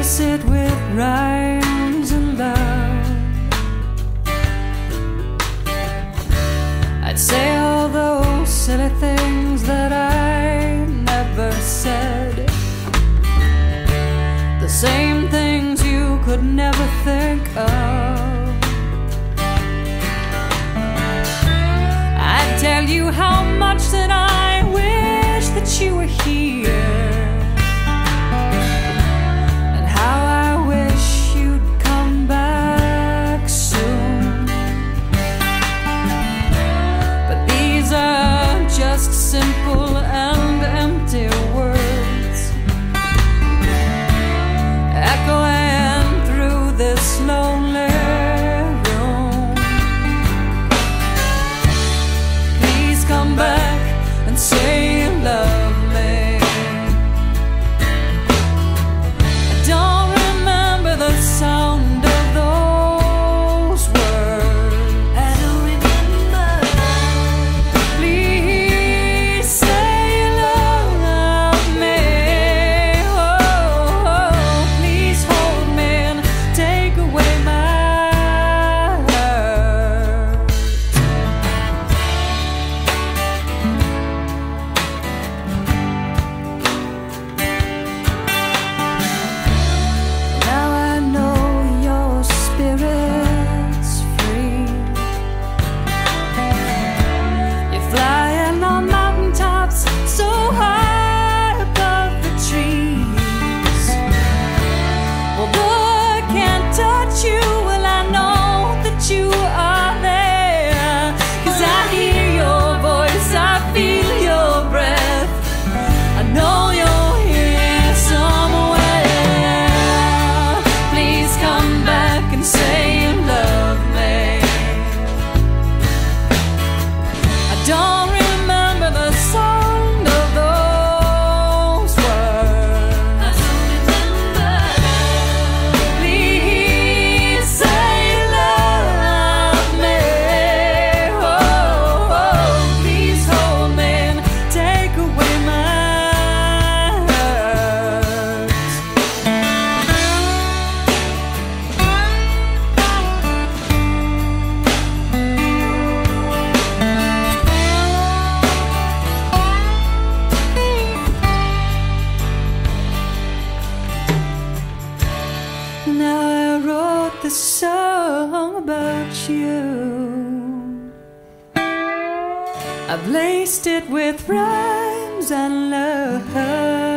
lace it with rhymes and love. I'd say all those silly things that I never said, the same things you could never think of. I'd tell you how much that I wish that you were here, and how I wish you'd come back soon. But these are just simple and empty words, echoing through this lonely room. Please come back and say you love me. I don't remember the sound of those words. I don't remember. Please say you love me. Oh, please hold me and take away my hurt. Now I know your spirit's free. You're flying on mountaintops so high above the trees. Although I can't touch you, well, I know that you are there. 'Cause I hear your voice, I feel your breath, I know you're here somewhere. Please come back and say you love me. I don't remember the sound of those words. I don't remember. Please say you love me. Oh, please hold me and take away my hurt. Now I wrote this song about you. I've laced it with rhymes and love.